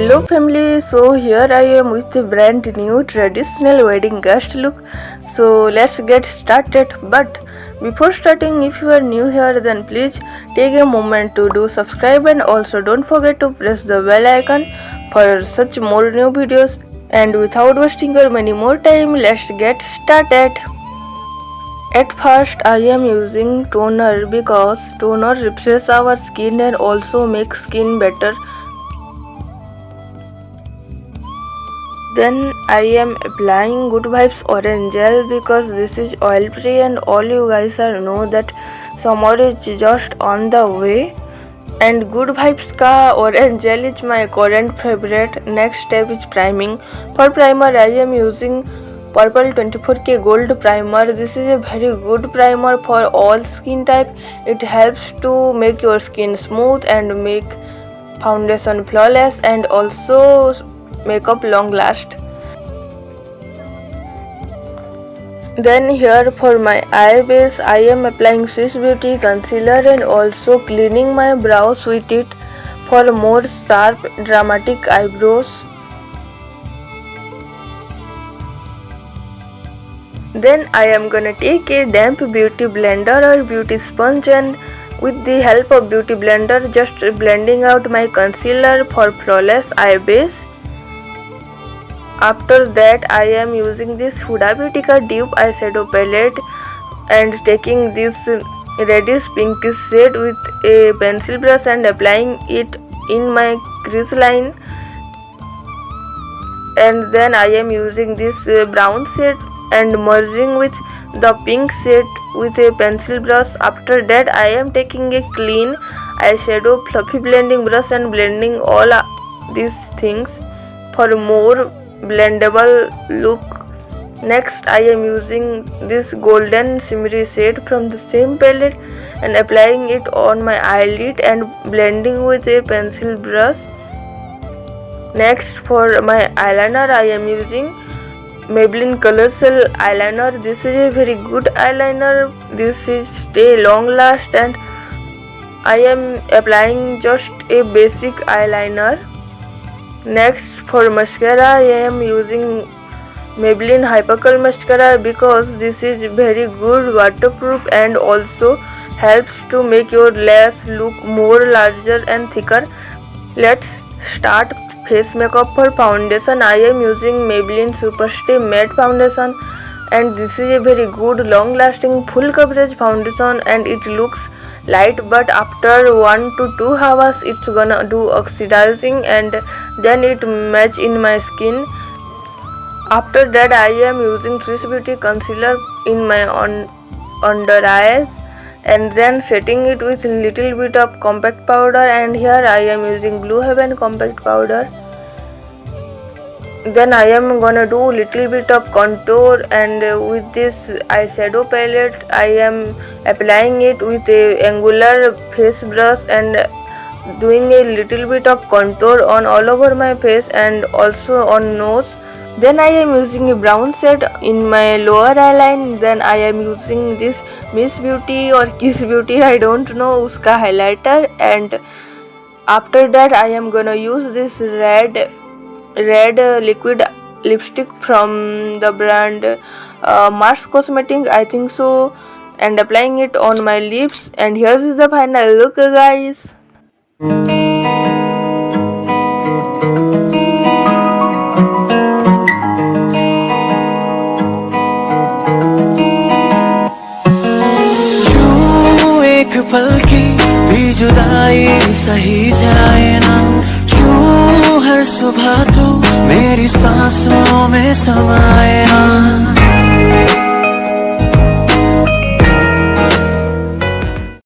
Hello family, so here I am with a brand new traditional wedding guest look. So let's get started. But before starting, if you are new here, then please take a moment to do subscribe and also don't forget to press the bell icon for such more new videos. And without wasting your many more time, let's get started. At first I am using toner because toner refreshes our skin and also makes skin better. Then I am applying Good Vibes Orange Gel because this is oil free and all you guys are know that summer is just on the way. And Good Vibes ka Orange Gel is my current favorite. Next step is priming. For primer I am using Purple 24K Gold Primer. This is a very good primer for all skin type. It helps to make your skin smooth and make foundation flawless and also makeup long last. Then here for my eye base I am applying Swiss Beauty concealer and also cleaning my brows with it for more sharp dramatic eyebrows. Then I am gonna take a damp beauty blender or beauty sponge and with the help of beauty blender just blending out my concealer for flawless eye base. After that I am using this Huda Beauty ka dupe eyeshadow palette and taking this reddish pinkish shade with a pencil brush and applying it in my crease line. And then I am using this brown shade and merging with the pink shade with a pencil brush. After that I am taking a clean eyeshadow fluffy blending brush and blending all these things for more blendable look. Next I am using this golden shimmery shade from the same palette and applying it on my eyelid and blending with a pencil brush. Next for my eyeliner I am using Maybelline Color Cell eyeliner. This is a very good eyeliner. This is stay long last and I am applying just a basic eyeliner. Next for mascara I am using Maybelline Hypercurl mascara because this is very good waterproof and also helps to make your lash look more larger and thicker. Let's start face makeup. For foundation I am using Maybelline Superstay Matte Foundation and this is a very good long lasting full coverage foundation and it looks light but after 1 to 2 hours it's gonna do oxidizing and then it match in my skin. After that I am using Swiss Beauty concealer in my under eyes and then setting it with little bit of compact powder, and here I am using Blue Heaven compact powder. Then I am gonna do little bit of contour and with this eyeshadow palette I am applying it with a angular face brush and doing a little bit of contour on all over my face and also on nose. Then I am using a brown shade in my lower eyeline. Then I am using this Miss Beauty or Kiss Beauty, I don't know, uska highlighter, and after that I am gonna use this red liquid lipstick from the brand Mars Cosmetics, I think so, and applying it on my lips. And here's the final look guys. एक पल की भी जुदाई सही जाए ना, क्यों हर सुबह तू मेरी सांसों में समाए ना।